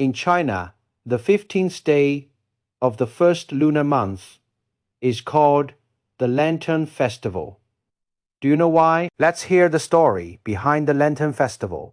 In China, the 15th day of the first lunar month is called the Lantern Festival. Do you know why? Let's hear the story behind the Lantern Festival.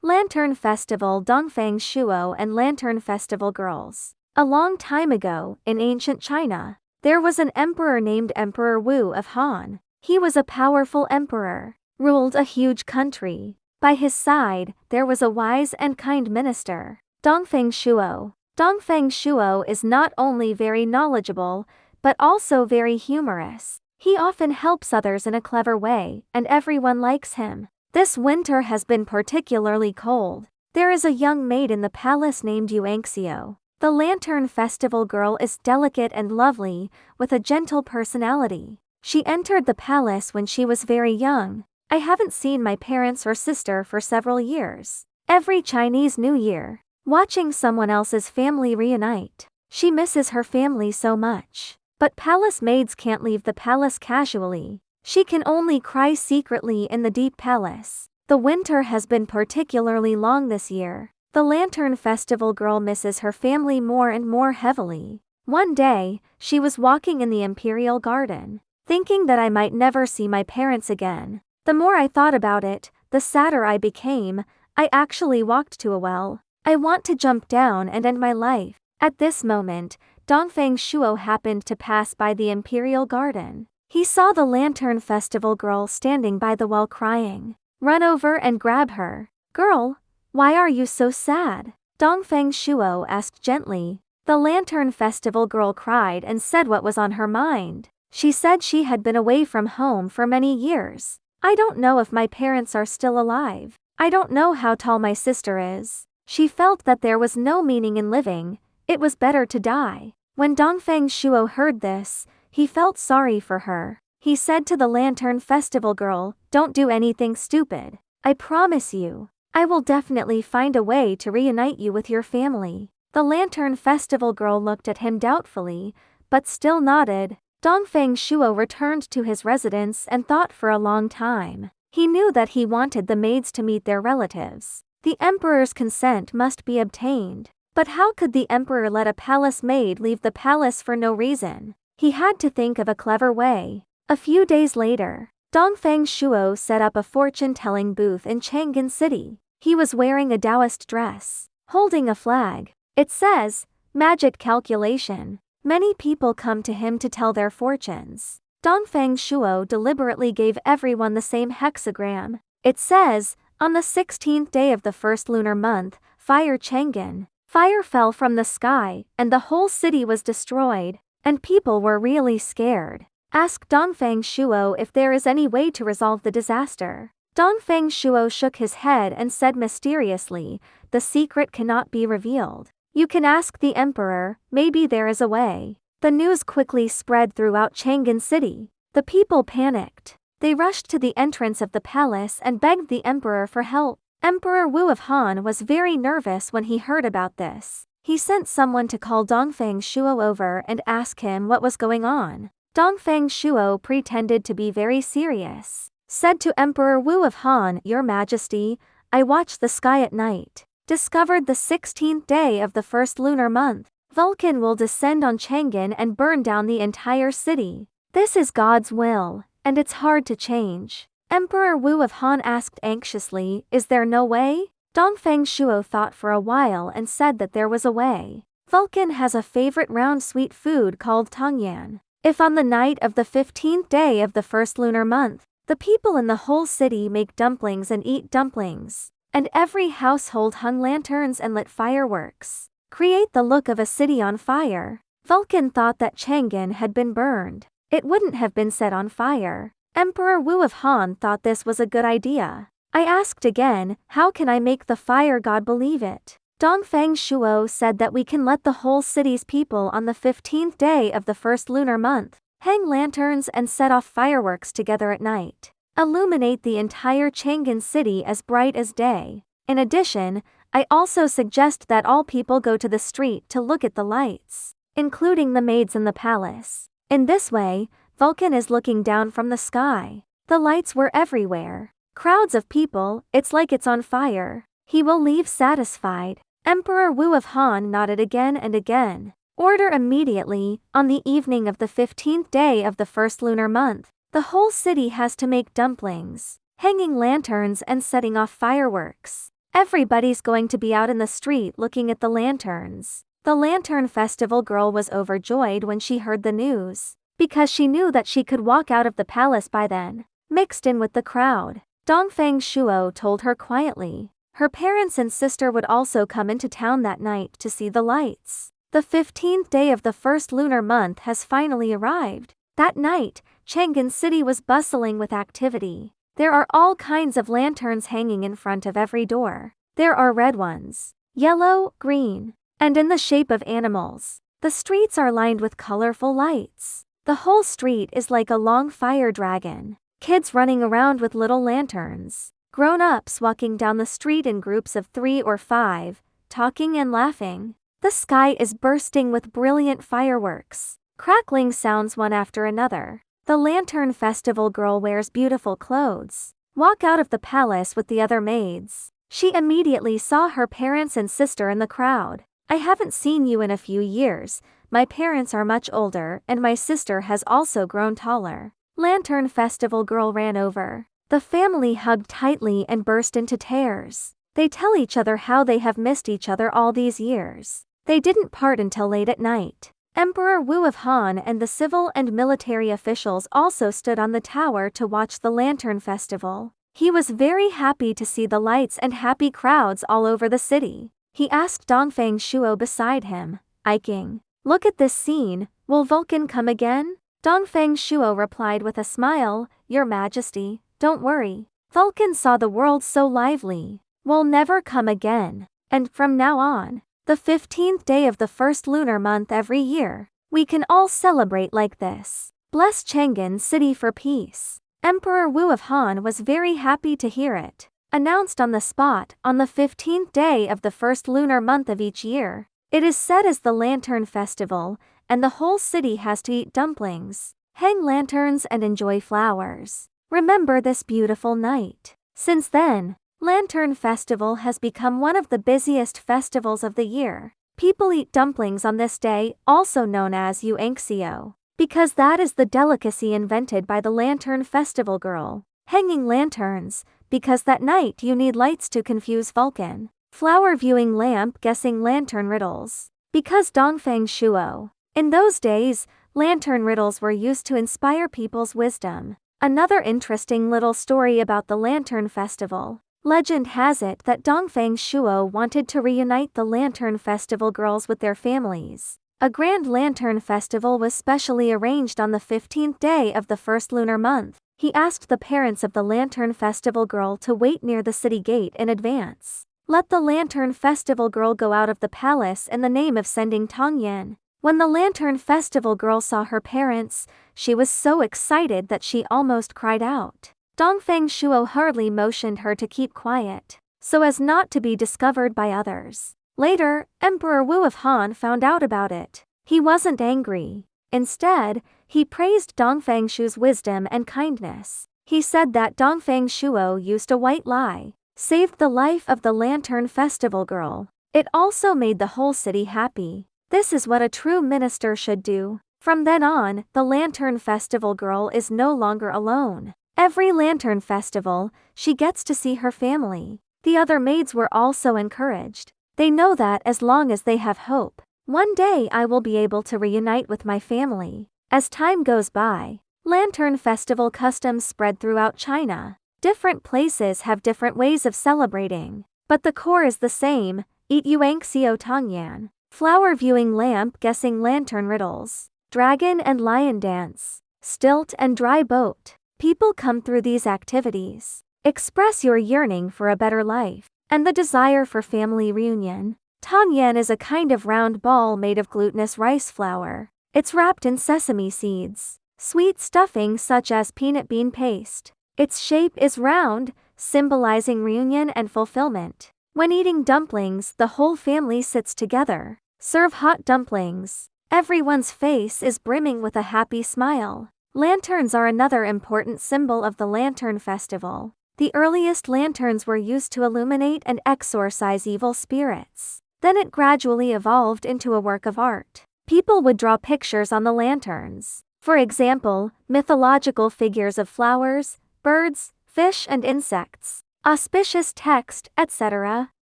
Lantern Festival Dongfang Shuo and Lantern Festival Girls. A long time ago, in ancient China, there was an emperor named Emperor Wu of Han. He was a powerful emperor, ruled a huge country. By his side, there was a wise and kind minister, Dongfang Shuo. Dongfang Shuo is not only very knowledgeable, but also very humorous. He often helps others in a clever way, and everyone likes him. This winter has been particularly cold. There is a young maid in the palace named Yuanxio. The Lantern Festival girl is delicate and lovely, with a gentle personality. She entered the palace when she was very young. I haven't seen my parents or sister for several years. Every Chinese New Year, watching someone else's family reunite. She misses her family so much. But palace maids can't leave the palace casually. She can only cry secretly in the deep palace. The winter has been particularly long this year. The Lantern Festival girl misses her family more and more heavily. One day, she was walking in the Imperial Garden, thinking that I might never see my parents again. The more I thought about it, the sadder I became. I actually walked to a well. I want to jump down and end my life. At this moment, Dongfang Shuo happened to pass by the Imperial Garden. He saw the Lantern Festival girl standing by the well crying. Run over and grab her. Girl, why are you so sad? Dongfang Shuo asked gently. The Lantern Festival girl cried and said what was on her mind. She said she had been away from home for many years. I don't know if my parents are still alive. I don't know how tall my sister is. She felt that there was no meaning in living. It was better to die. When Dongfang Shuo heard this, he felt sorry for her. He said to the Lantern Festival girl, "Don't do anything stupid. I promise you, I will definitely find a way to reunite you with your family." The Lantern Festival girl looked at him doubtfully, but still nodded. Dongfang Shuo returned to his residence and thought for a long time. He knew that he wanted the maids to meet their relatives. The emperor's consent must be obtained. But how could the emperor let a palace maid leave the palace for no reason? He had to think of a clever way. A few days later, Dongfang Shuo set up a fortune-telling booth in Chang'an City. He was wearing a Taoist dress, holding a flag. It says, "Magic Calculation." Many people come to him to tell their fortunes. Dongfang Shuo deliberately gave everyone the same hexagram. It says, "On the 16th day of the first lunar month, fire Chang'an." Fire fell from the sky, and the whole city was destroyed, and people were really scared. Ask Dongfang Shuo if there is any way to resolve the disaster. Dongfang Shuo shook his head and said mysteriously, "The secret cannot be revealed. You can ask the emperor, maybe there is a way." The news quickly spread throughout Chang'an City. The people panicked. They rushed to the entrance of the palace and begged the emperor for help. Emperor Wu of Han was very nervous when he heard about this. He sent someone to call Dongfang Shuo over and ask him what was going on. Dongfang Shuo pretended to be very serious. Said to Emperor Wu of Han, "Your Majesty, I watched the sky at night. Discovered the 16th day of the first lunar month. Vulcan will descend on Chang'an and burn down the entire city. This is God's will, and it's hard to change." Emperor Wu of Han asked anxiously, "Is there no way?" Dongfang Shuo thought for a while and said that there was a way. Vulcan has a favorite round sweet food called tongyan. If on the night of the 15th day of the first lunar month, the people in the whole city make dumplings and eat dumplings, and every household hung lanterns and lit fireworks, create the look of a city on fire. Vulcan thought that Chang'an had been burned. It wouldn't have been set on fire. Emperor Wu of Han thought this was a good idea. I asked again, "How can I make the fire god believe it?" Dongfang Shuo said that we can let the whole city's people on the 15th day of the first lunar month hang lanterns and set off fireworks together at night. Illuminate the entire Chang'an city as bright as day. In addition, I also suggest that all people go to the street to look at the lights, including the maids in the palace. In this way, Vulcan is looking down from the sky. The lights were everywhere. Crowds of people, it's like it's on fire. He will leave satisfied. Emperor Wu of Han nodded again and again. Order immediately. On the evening of the 15th day of the first lunar month, the whole city has to make dumplings, hanging lanterns and setting off fireworks. Everybody's going to be out in the street looking at the lanterns. The Lantern Festival girl was overjoyed when she heard the news, because she knew that she could walk out of the palace by then, mixed in with the crowd. Dongfang Shuo told her quietly. Her parents and sister would also come into town that night to see the lights. The 15th day of the first lunar month has finally arrived. That night, Chang'an City was bustling with activity. There are all kinds of lanterns hanging in front of every door. There are red ones, yellow, green, and in the shape of animals. The streets are lined with colorful lights. The whole street is like a long fire dragon. Kids running around with little lanterns. Grown-ups walking down the street in groups of 3 or 5, talking and laughing. The sky is bursting with brilliant fireworks. Crackling sounds one after another. The Lantern Festival girl wears beautiful clothes. Walk out of the palace with the other maids. She immediately saw her parents and sister in the crowd. I haven't seen you in a few years. My parents are much older and my sister has also grown taller. Lantern Festival girl ran over. The family hugged tightly and burst into tears. They tell each other how they have missed each other all these years. They didn't part until late at night. Emperor Wu of Han and the civil and military officials also stood on the tower to watch the Lantern Festival. He was very happy to see the lights and happy crowds all over the city. He asked Dongfang Shuo beside him, "Iking, look at this scene, will Vulcan come again?" Dongfang Shuo replied with a smile, "Your Majesty, don't worry. Vulcan saw the world so lively. Will never come again. And from now on, the 15th day of the first lunar month every year, we can all celebrate like this. Bless Chang'an City for peace." Emperor Wu of Han was very happy to hear it. Announced on the spot, on the 15th day of the first lunar month of each year, it is said as the Lantern Festival, and the whole city has to eat dumplings, hang lanterns and enjoy flowers. Remember this beautiful night. Since then, Lantern Festival has become one of the busiest festivals of the year. People eat dumplings on this day, also known as Yuanxio, because that is the delicacy invented by the Lantern Festival girl. Hanging lanterns, because that night you need lights to confuse Vulcan. Flower viewing lamp guessing lantern riddles, because Dongfang Shuo. In those days, lantern riddles were used to inspire people's wisdom. Another interesting little story about the Lantern Festival. Legend has it that Dongfang Shuo wanted to reunite the Lantern Festival girls with their families. A grand lantern festival was specially arranged on the 15th day of the first lunar month. He asked the parents of the Lantern Festival girl to wait near the city gate in advance. Let the Lantern Festival girl go out of the palace in the name of sending Tongyan. When the Lantern Festival girl saw her parents, she was so excited that she almost cried out. Dongfang Shuo hurriedly motioned her to keep quiet, so as not to be discovered by others. Later, Emperor Wu of Han found out about it. He wasn't angry. Instead, he praised Dongfang Shuo's wisdom and kindness. He said that Dongfang Shuo used a white lie, saved the life of the Lantern Festival girl. It also made the whole city happy. This is what a true minister should do. From then on, the Lantern Festival girl is no longer alone. Every Lantern Festival, she gets to see her family. The other maids were also encouraged. They know that as long as they have hope, one day I will be able to reunite with my family. As time goes by, Lantern Festival customs spread throughout China. Different places have different ways of celebrating, but the core is the same: eat Yuanxio Tongyan, flower viewing lamp guessing lantern riddles, dragon and lion dance, stilt and dry boat. People come through these activities, express your yearning for a better life, and the desire for family reunion. Tongyan is a kind of round ball made of glutinous rice flour. It's wrapped in sesame seeds, sweet stuffing such as peanut bean paste. Its shape is round, symbolizing reunion and fulfillment. When eating dumplings, the whole family sits together. Serve hot dumplings. Everyone's face is brimming with a happy smile. Lanterns are another important symbol of the Lantern Festival. The earliest lanterns were used to illuminate and exorcise evil spirits. Then it gradually evolved into a work of art. People would draw pictures on the lanterns. For example, mythological figures of flowers, birds, fish and insects, auspicious text, etc.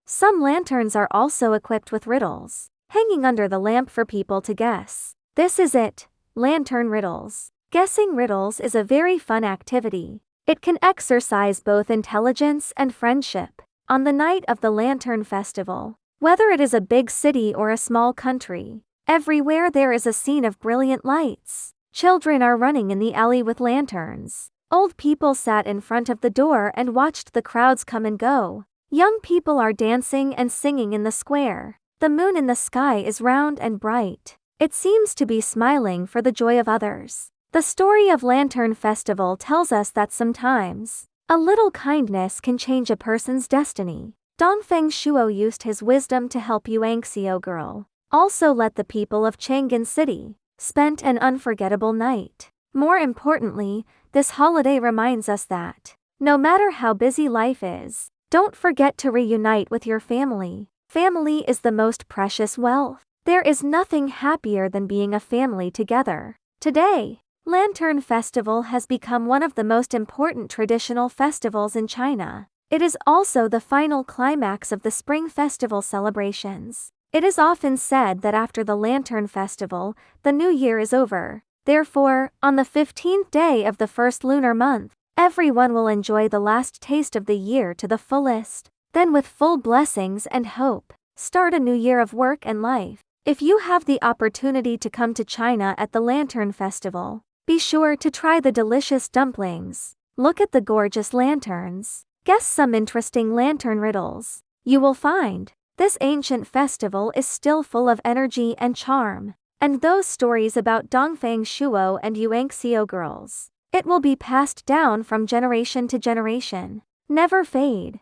Some lanterns are also equipped with riddles, hanging under the lamp for people to guess. This is it, lantern riddles. Guessing riddles is a very fun activity. It can exercise both intelligence and friendship. On the night of the Lantern Festival, whether it is a big city or a small country, everywhere there is a scene of brilliant lights. Children are running in the alley with lanterns. Old people sat in front of the door and watched the crowds come and go. Young people are dancing and singing in the square. The moon in the sky is round and bright. It seems to be smiling for the joy of others. The story of Lantern Festival tells us that sometimes a little kindness can change a person's destiny. Dongfeng Shuo used his wisdom to help Yuanxiu girl. Also let the people of Chang'an City spent an unforgettable night. More importantly, this holiday reminds us that no matter how busy life is, don't forget to reunite with your family. Family is the most precious wealth. There is nothing happier than being a family together. Today, Lantern Festival has become one of the most important traditional festivals in China. It is also the final climax of the Spring Festival celebrations. It is often said that after the Lantern Festival, the new year is over. Therefore, on the 15th day of the first lunar month, everyone will enjoy the last taste of the year to the fullest. Then with full blessings and hope, start a new year of work and life. If you have the opportunity to come to China at the Lantern Festival, be sure to try the delicious dumplings. Look at the gorgeous lanterns. Guess some interesting lantern riddles. You will find this ancient festival is still full of energy and charm. And those stories about Dongfeng Shuo and Yuanxiu girls, it will be passed down from generation to generation. Never fade.